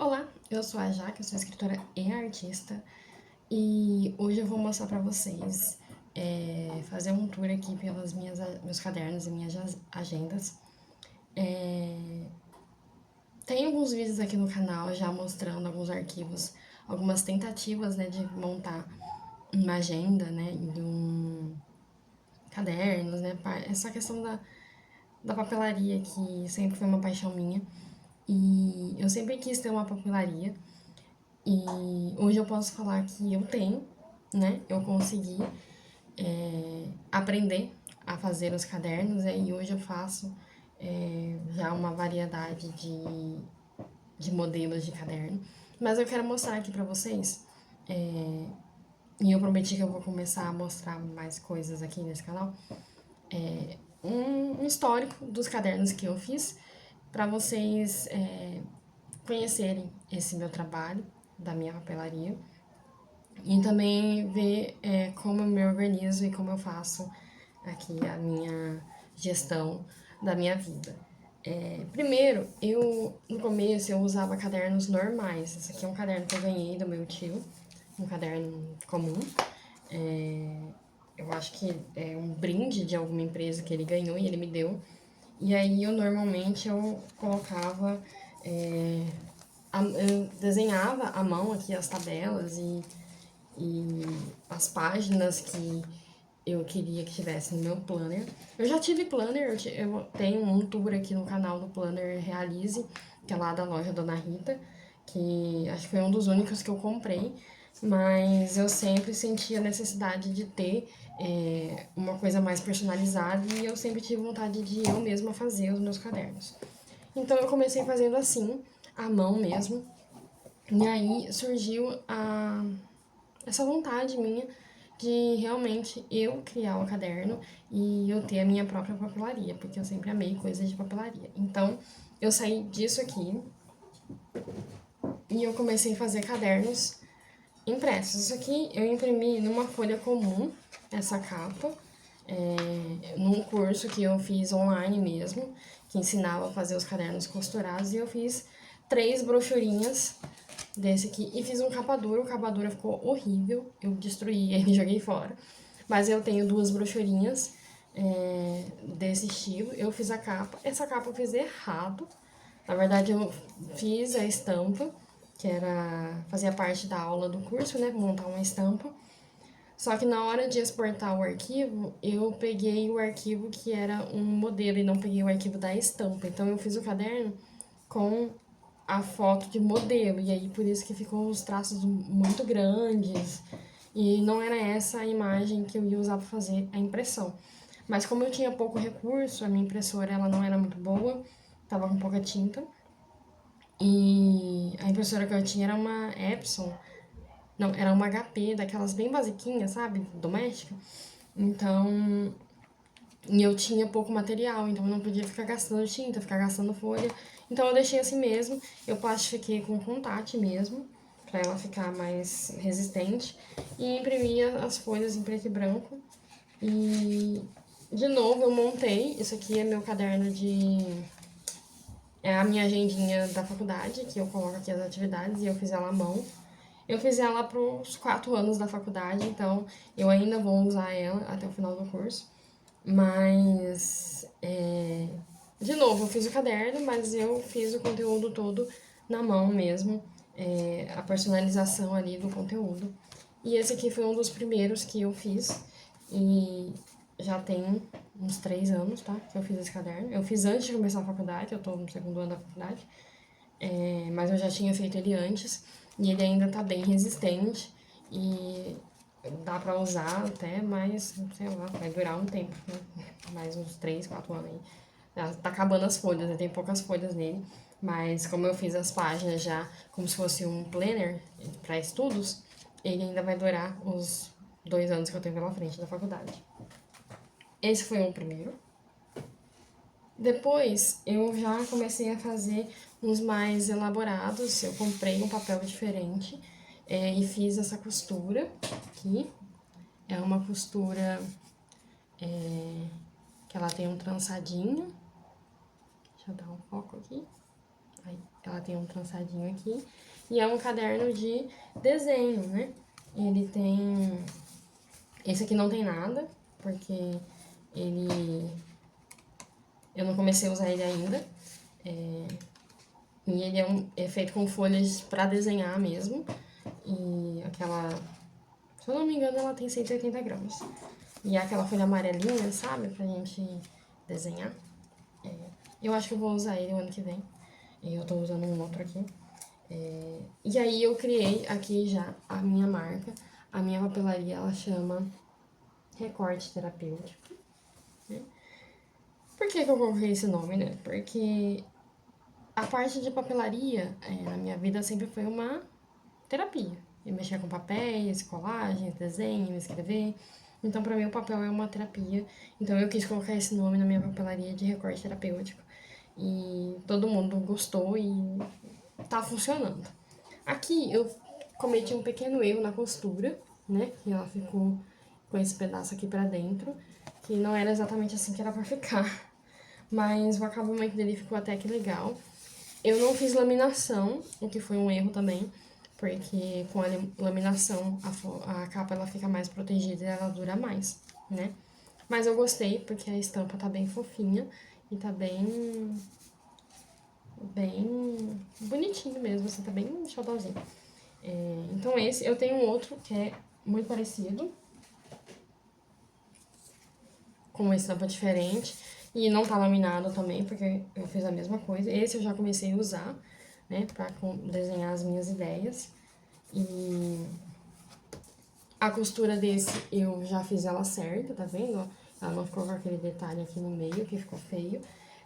Olá, eu sou a Jaque, eu sou escritora e artista e hoje eu vou mostrar pra vocês, fazer um tour aqui pelos meus cadernos e minhas agendas. Tem alguns vídeos aqui no canal já mostrando alguns arquivos, algumas tentativas, né, de montar uma agenda, né, de cadernos, né, essa questão da papelaria que sempre foi uma paixão minha e eu sempre quis ter uma papelaria. E hoje eu posso falar que eu tenho, né? Eu consegui aprender a fazer os cadernos, né? E hoje eu faço já uma variedade de modelos de caderno. Mas eu quero mostrar aqui pra vocês, e eu prometi que eu vou começar a mostrar mais coisas aqui nesse canal, um histórico dos cadernos que eu fiz, pra vocês conhecerem esse meu trabalho da minha papelaria. E também ver como eu me organizo e como eu faço aqui a minha gestão da minha vida. Primeiro, no começo eu usava cadernos normais. Esse aqui é um caderno que eu ganhei do meu tio, um caderno comum. Eu acho que é um brinde de alguma empresa que ele ganhou e ele me deu. E aí eu normalmente eu colocava, eu desenhava à mão aqui as tabelas e as páginas que eu queria que tivesse no meu planner. Eu já tive planner, eu tenho um tour aqui no canal do Planner Realize, que é lá da loja Dona Rita, que acho que foi um dos únicos que eu comprei, mas eu sempre senti a necessidade de ter uma coisa mais personalizada e eu sempre tive vontade de eu mesma fazer os meus cadernos. Então eu comecei fazendo assim, à mão mesmo, e aí surgiu essa vontade minha de realmente eu criar o caderno e eu ter a minha própria papelaria, porque eu sempre amei coisas de papelaria. Então, eu saí disso aqui e eu comecei a fazer cadernos impressos. Isso aqui eu imprimi numa folha comum, essa capa, num curso que eu fiz online mesmo, que ensinava a fazer os cadernos costurados, e eu fiz 3 brochurinhas desse aqui e fiz um capa dura. O capa dura ficou horrível, eu destruí ele e joguei fora. Mas eu tenho 2 brochurinhas desse estilo. Eu fiz a capa. Essa capa eu fiz errado. Na verdade, eu fiz a estampa, que fazia parte da aula do curso, né? Montar uma estampa. Só que na hora de exportar o arquivo, eu peguei o arquivo que era um modelo e não peguei o arquivo da estampa. Então eu fiz o caderno com a foto de modelo, e aí por isso que ficou os traços muito grandes, e não era essa a imagem que eu ia usar para fazer a impressão. Mas como eu tinha pouco recurso, a minha impressora ela não era muito boa, tava com pouca tinta, e a impressora que eu tinha era uma Epson, não, era uma HP, daquelas bem basiquinhas, sabe, doméstica. Então, e eu tinha pouco material, então eu não podia ficar gastando tinta, ficar gastando folha. Então eu deixei assim mesmo, eu plastifiquei com contact mesmo, pra ela ficar mais resistente. E imprimi as folhas em preto e branco. E, de novo, eu montei, isso aqui é meu caderno de... É a minha agendinha da faculdade, que eu coloco aqui as atividades, e eu fiz ela à mão. Eu fiz ela para os 4 anos da faculdade, então eu ainda vou usar ela até o final do curso. Mas, de novo, eu fiz o caderno, mas eu fiz o conteúdo todo na mão mesmo, a personalização ali do conteúdo. E esse aqui foi um dos primeiros que eu fiz, e já tem uns 3 anos, tá, que eu fiz esse caderno. Eu fiz antes de começar a faculdade, eu tô no segundo ano da faculdade, mas eu já tinha feito ele antes, e ele ainda tá bem resistente, e dá pra usar até, mas, sei lá, vai durar um tempo, né? Mais uns 3, 4 anos aí. Tá acabando as folhas, né? Tem poucas folhas nele, mas como eu fiz as páginas já como se fosse um planner para estudos, ele ainda vai durar os 2 anos que eu tenho pela frente da faculdade. Esse foi o primeiro. Depois eu já comecei a fazer uns mais elaborados. Eu comprei um papel diferente e fiz essa costura aqui. É uma costura que ela tem um trançadinho. Deixa eu dar um foco aqui. Aí. ela tem um trançadinho aqui. E é um caderno de desenho, né? Ele tem... Esse aqui não tem nada, porque ele... Eu não comecei a usar ele ainda. E ele é feito com folhas pra desenhar mesmo. E aquela... Se eu não me engano, ela tem 180 gramas. E é aquela folha amarelinha, sabe? Pra gente desenhar. Eu acho que eu vou usar ele o ano que vem. Eu tô usando um outro aqui. E aí eu criei aqui já a minha marca. A minha papelaria, ela chama Recorte Terapêutico. Né? Por que que eu coloquei esse nome, né? Porque a parte de papelaria na minha vida sempre foi uma terapia. Eu mexia com papéis, colagens, desenho, escrever. Então, pra mim, o papel é uma terapia. Então, eu quis colocar esse nome na minha papelaria de recorte terapêutico. E todo mundo gostou e tá funcionando. Aqui, eu cometi um pequeno erro na costura, né? Que ela ficou com esse pedaço aqui pra dentro. Que não era exatamente assim que era pra ficar. Mas o acabamento dele ficou até que legal. Eu não fiz laminação, o que foi um erro também, porque com a laminação a capa ela fica mais protegida e ela dura mais, né? Mas eu gostei porque a estampa tá bem fofinha e tá bem bonitinho mesmo, assim, tá bem xodózinho. Então esse, eu tenho um outro que é muito parecido, com uma estampa diferente. E não tá laminado também, porque eu fiz a mesma coisa. Esse eu já comecei a usar, né, pra desenhar as minhas ideias. E a costura desse eu já fiz ela certa, tá vendo? Ela não ficou com aquele detalhe aqui no meio, que ficou feio.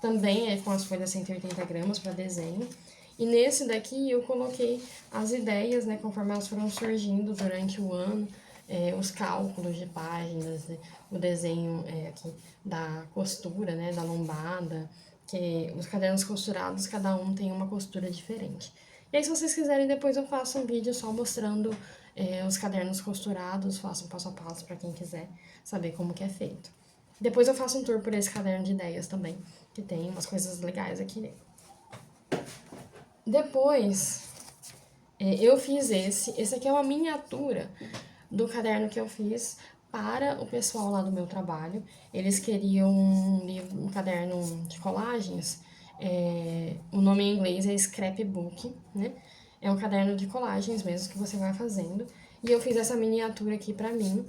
Também é com as folhas 180 gramas pra desenho. E nesse daqui eu coloquei as ideias, né, conforme elas foram surgindo durante o ano, os cálculos de páginas, né, o desenho aqui da costura, né, da lombada, que os cadernos costurados, cada um tem uma costura diferente. E aí, se vocês quiserem, depois eu faço um vídeo só mostrando os cadernos costurados, faço um passo a passo para quem quiser saber como que é feito. Depois eu faço um tour por esse caderno de ideias também, que tem umas coisas legais aqui nele. Depois, eu fiz esse aqui é uma miniatura do caderno que eu fiz para o pessoal lá do meu trabalho. Eles queriam um caderno de colagens, o nome em inglês é scrapbook, né? É um caderno de colagens mesmo que você vai fazendo. E eu fiz essa miniatura aqui pra mim,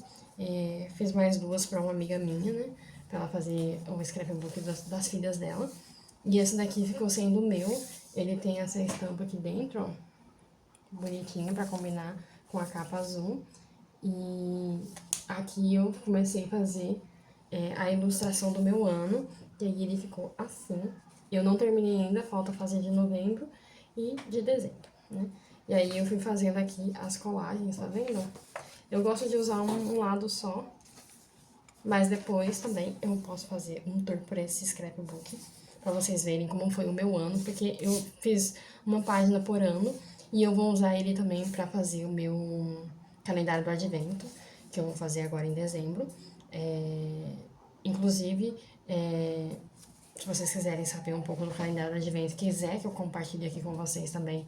fiz mais duas pra uma amiga minha, né? Pra ela fazer o scrapbook das filhas dela. E esse daqui ficou sendo o meu. Ele tem essa estampa aqui dentro, ó, bonitinho pra combinar com a capa azul. E aqui eu comecei a fazer a ilustração do meu ano, e aí ele ficou assim. Eu não terminei ainda, falta fazer de novembro e de dezembro, né? E aí eu fui fazendo aqui as colagens, tá vendo? Eu gosto de usar um lado só, mas depois também eu posso fazer um tour por esse scrapbook, pra vocês verem como foi o meu ano, porque eu fiz uma página por ano, e eu vou usar ele também pra fazer o meu calendário do advento, que eu vou fazer agora em dezembro. Inclusive, se vocês quiserem saber um pouco do calendário do advento, quiser que eu compartilhe aqui com vocês também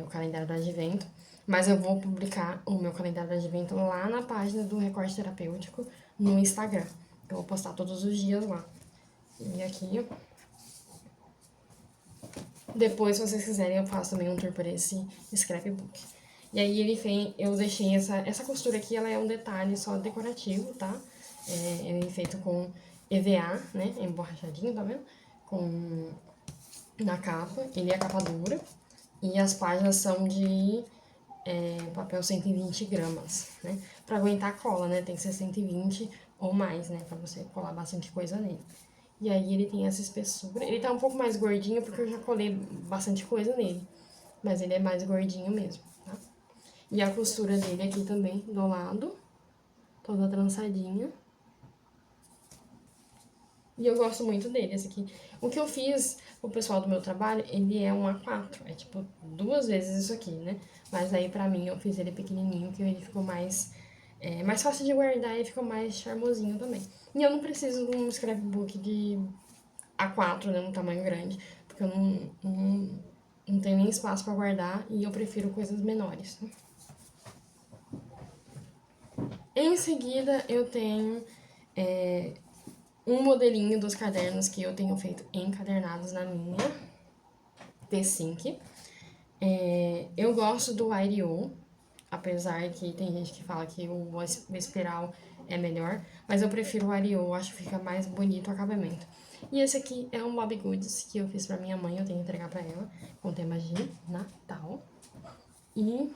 o calendário do advento, mas eu vou publicar o meu calendário do advento lá na página do Recorte Terapêutico no Instagram. Eu vou postar todos os dias lá. E aqui, depois, se vocês quiserem, eu faço também um tour por esse scrapbook. E aí eu deixei essa costura aqui, ela é um detalhe só decorativo, tá? Ele é feito com EVA, né? Emborrachadinho, tá vendo? Na capa, ele é capa dura. E as páginas são de papel 120 gramas, né? Pra aguentar cola, né? Tem que ser 120 ou mais, né? Pra você colar bastante coisa nele. E aí ele tem essa espessura. Ele tá um pouco mais gordinho porque eu já colei bastante coisa nele. Mas ele é mais gordinho mesmo, tá? E a costura dele aqui também, do lado, toda trançadinha. E eu gosto muito dele, esse aqui. O que eu fiz pro pessoal do meu trabalho, ele é um A4. É tipo 2 vezes isso aqui, né? Mas aí pra mim eu fiz ele pequenininho, que ele ficou mais fácil de guardar e ficou mais charmosinho também. E eu não preciso de um scrapbook de A4, né? Um tamanho grande. Porque eu não não tem nem espaço pra guardar e eu prefiro coisas menores. Em seguida, eu tenho um modelinho dos cadernos que eu tenho feito encadernados na minha T5. Eu gosto do IDO, apesar que tem gente que fala que o espiral é melhor, mas eu prefiro o IDO, acho que fica mais bonito o acabamento. E esse aqui é um Bobbie Goods que eu fiz pra minha mãe, eu tenho que entregar pra ela, com tema de Natal. E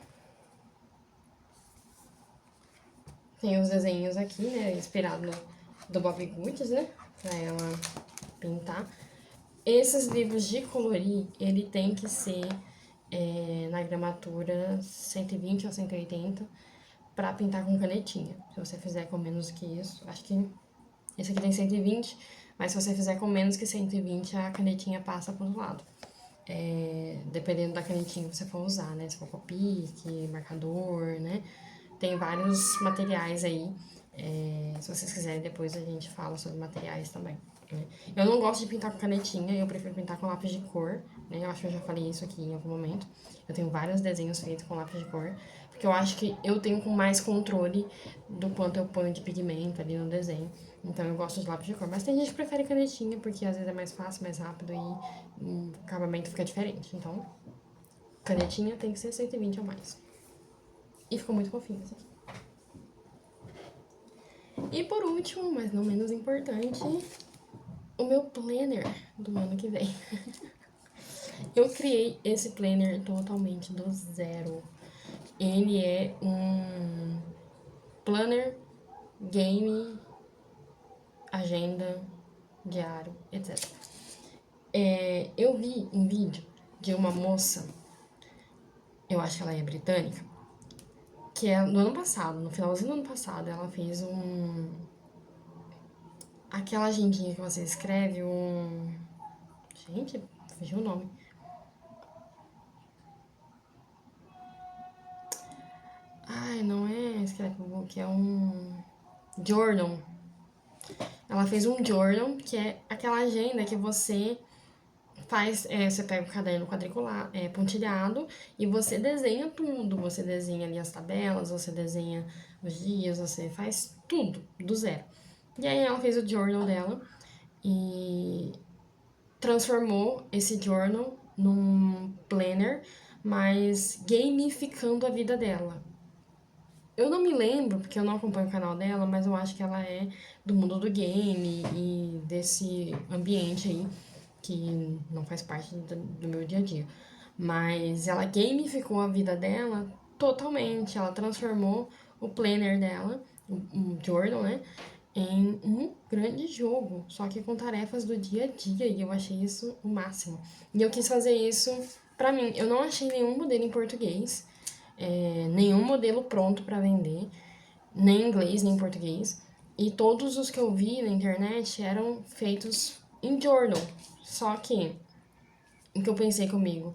tem os desenhos aqui, né, inspirado do Bobbie Goods, né, pra ela pintar. Esses livros de colorir, ele tem que ser na gramatura 120 ou 180 pra pintar com canetinha. Se você fizer com menos que isso, acho que esse aqui tem 120, mas se você fizer com menos que 120, a canetinha passa pro outro lado. Dependendo da canetinha que você for usar, né? Se for Copic, marcador, né? Tem vários materiais aí. Se vocês quiserem, depois a gente fala sobre materiais também. Né? Eu não gosto de pintar com canetinha, eu prefiro pintar com lápis de cor, né? Eu acho que eu já falei isso aqui em algum momento. Eu tenho vários desenhos feitos com lápis de cor, porque eu acho que eu tenho mais controle do quanto eu ponho de pigmento ali no desenho. Então eu gosto de lápis de cor. Mas tem gente que prefere canetinha, porque às vezes é mais fácil, mais rápido e o acabamento fica diferente. Então, canetinha tem que ser 120 ou mais. E ficou muito fofinho esse aqui. E por último, mas não menos importante, o meu planner do ano que vem. Eu criei esse planner totalmente do zero. Ele é um planner, game, agenda, diário, etc. Eu vi um vídeo de uma moça, eu acho que ela é britânica, que é do ano passado, no finalzinho do ano passado, ela fez aquela agendinha que você escreve, Gente, fugiu o nome. Ai, não é scrapbook, é um journal. Ela fez um journal, que é aquela agenda que você faz, você pega o caderno quadriculado, pontilhado, e você desenha tudo. Você desenha ali as tabelas, você desenha os dias, você faz tudo, do zero. E aí ela fez o journal dela e transformou esse journal num planner, mas gamificando a vida dela. Eu não me lembro, porque eu não acompanho o canal dela, mas eu acho que ela é do mundo do game e desse ambiente aí que não faz parte do meu dia a dia. Mas ela gamificou a vida dela totalmente. Ela transformou o planner dela, o journal, né, em um grande jogo, só que com tarefas do dia a dia. E eu achei isso o máximo. E eu quis fazer isso pra mim. Eu não achei nenhum modelo em português, nenhum modelo pronto pra vender, nem em inglês, nem em português. E todos os que eu vi na internet eram feitos em journal. Só que o que eu pensei comigo,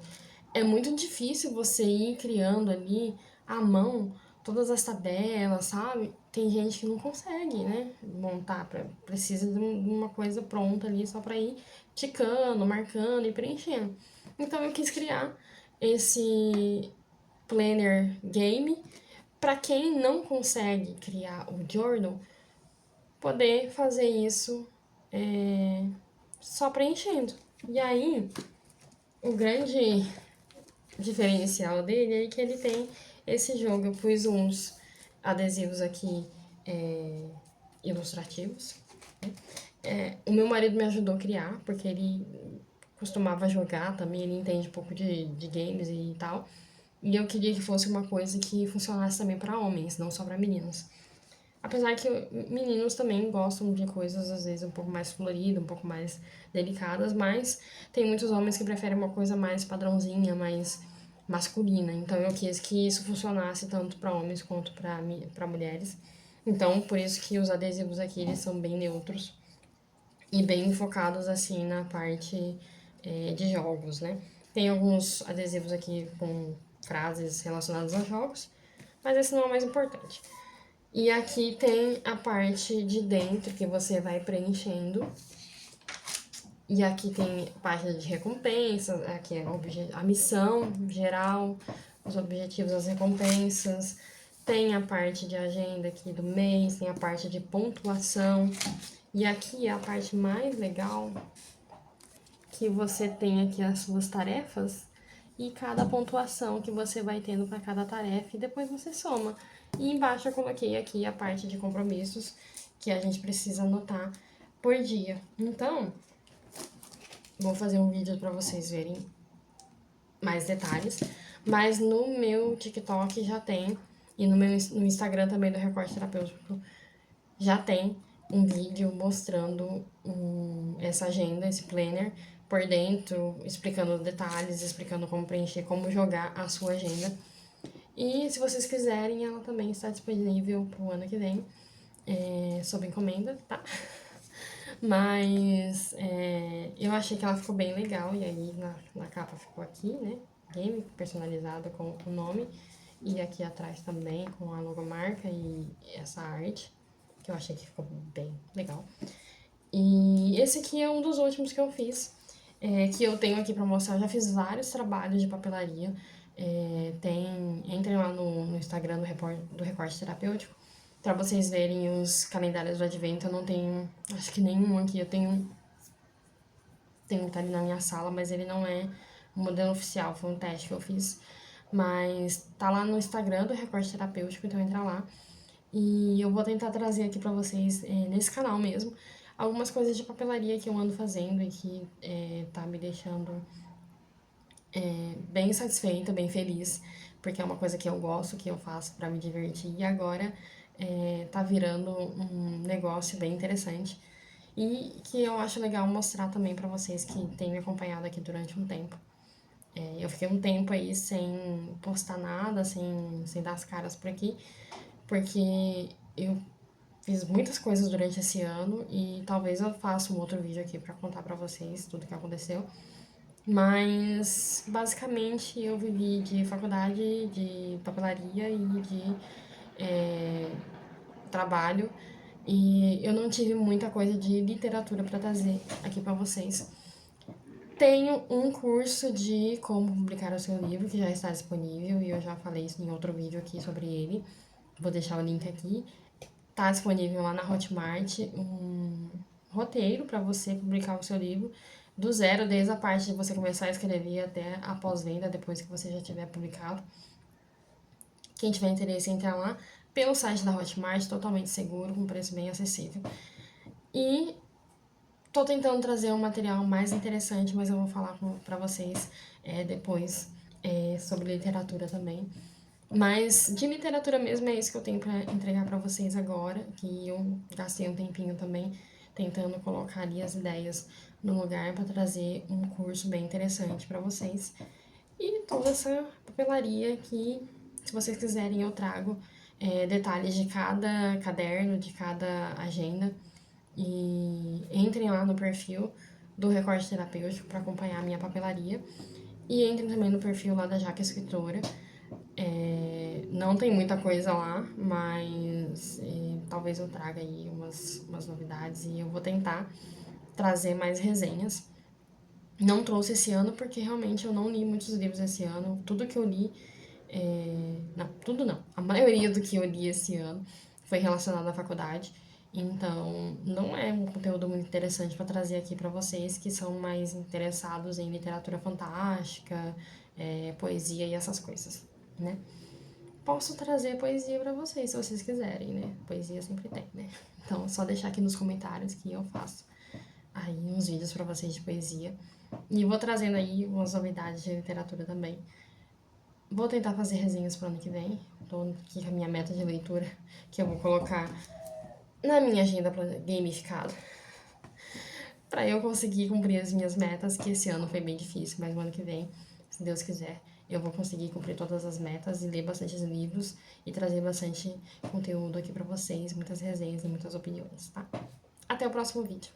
é muito difícil você ir criando ali à mão todas as tabelas, sabe? Tem gente que não consegue, né, montar, precisa de uma coisa pronta ali só pra ir ticando, marcando e preenchendo. Então eu quis criar esse planner game para quem não consegue criar o journal, poder fazer isso só preenchendo. E aí, o grande diferencial dele é que ele tem esse jogo. Eu pus uns adesivos aqui ilustrativos. O meu marido me ajudou a criar, porque ele costumava jogar também, ele entende um pouco de games e tal. E eu queria que fosse uma coisa que funcionasse também para homens, não só para meninas. Apesar que meninos também gostam de coisas, às vezes, um pouco mais floridas, um pouco mais delicadas, mas tem muitos homens que preferem uma coisa mais padrãozinha, mais masculina. Então eu quis que isso funcionasse tanto para homens quanto para mulheres. Então, por isso que os adesivos aqui, eles são bem neutros e bem focados, assim, na parte de jogos, né? Tem alguns adesivos aqui com frases relacionadas a jogos, mas esse não é o mais importante. E aqui tem a parte de dentro que você vai preenchendo E aqui tem página de recompensas, aqui é a missão geral, os objetivos, as recompensas. Tem a parte de agenda aqui do mês, tem a parte de pontuação. E aqui é a parte mais legal, que você tem aqui as suas tarefas e cada pontuação que você vai tendo para cada tarefa e depois você soma. E embaixo eu coloquei aqui a parte de compromissos que a gente precisa anotar por dia. Então, vou fazer um vídeo para vocês verem mais detalhes, mas no meu TikTok já tem, e no Instagram também do Recorte Terapêutico já tem um vídeo mostrando essa agenda, esse planner por dentro, explicando detalhes, explicando como preencher, como jogar a sua agenda. E se vocês quiserem, ela também está disponível pro ano que vem, sob encomenda, tá? Mas eu achei que ela ficou bem legal, e aí na capa ficou aqui, né? Game personalizado com o nome. E aqui atrás também com a logomarca e essa arte, que eu achei que ficou bem legal. E esse aqui é um dos últimos que eu fiz, que eu tenho aqui pra mostrar. Eu já fiz vários trabalhos de papelaria. Entrem lá no Instagram do Recorte Terapêutico, pra vocês verem os calendários do advento. Eu não tenho, acho que nenhum aqui. Eu tenho um que tá ali na minha sala, mas ele não é um modelo oficial, foi um teste que eu fiz. Mas tá lá no Instagram do Recorte Terapêutico, então entra lá. E eu vou tentar trazer aqui pra vocês, nesse canal mesmo, algumas coisas de papelaria que eu ando fazendo e que tá me deixando bem satisfeita, bem feliz, porque é uma coisa que eu gosto, que eu faço pra me divertir, e agora tá virando um negócio bem interessante e que eu acho legal mostrar também pra vocês que têm me acompanhado aqui durante um tempo. Eu fiquei um tempo aí sem postar nada, sem dar as caras por aqui, porque eu fiz muitas coisas durante esse ano e talvez eu faça um outro vídeo aqui pra contar pra vocês tudo que aconteceu. Mas, basicamente, eu vivi de faculdade, de papelaria e de trabalho. E eu não tive muita coisa de literatura para trazer aqui para vocês. Tenho um curso de como publicar o seu livro, que já está disponível, e eu já falei isso em outro vídeo aqui sobre ele. Vou deixar o link aqui. Tá disponível lá na Hotmart um roteiro para você publicar o seu livro do zero, desde a parte de você começar a escrever até a pós-venda, depois que você já tiver publicado. Quem tiver interesse, entra lá pelo site da Hotmart, totalmente seguro, com preço bem acessível. E tô tentando trazer um material mais interessante, mas eu vou falar pra vocês depois sobre literatura também. Mas de literatura mesmo é isso que eu tenho pra entregar pra vocês agora, que eu gastei um tempinho também tentando colocar ali as ideias no lugar pra trazer um curso bem interessante pra vocês. E toda essa papelaria que, se vocês quiserem, eu trago detalhes de cada caderno, de cada agenda. E entrem lá no perfil do Recorte Terapêutico para acompanhar a minha papelaria. E entrem também no perfil lá da Jaque Escritora. Não tem muita coisa lá, mas talvez eu traga aí umas novidades e eu vou tentar trazer mais resenhas. Não trouxe esse ano porque realmente eu não li muitos livros esse ano. Tudo que eu li. Não, tudo não. A maioria do que eu li esse ano foi relacionado à faculdade. Então, não é um conteúdo muito interessante para trazer aqui para vocês que são mais interessados em literatura fantástica, poesia e essas coisas, né? Posso trazer poesia para vocês se vocês quiserem, né? Poesia sempre tem, né? Então, é só deixar aqui nos comentários que eu faço aí uns vídeos para vocês de poesia. E vou trazendo aí umas novidades de literatura também. Vou tentar fazer resenhas pro ano que vem. Tô aqui com a minha meta de leitura, que eu vou colocar na minha agenda gamificada. Pra eu conseguir cumprir as minhas metas, que esse ano foi bem difícil, mas o ano que vem, se Deus quiser, eu vou conseguir cumprir todas as metas e ler bastante livros e trazer bastante conteúdo aqui pra vocês, muitas resenhas e muitas opiniões, tá? Até o próximo vídeo.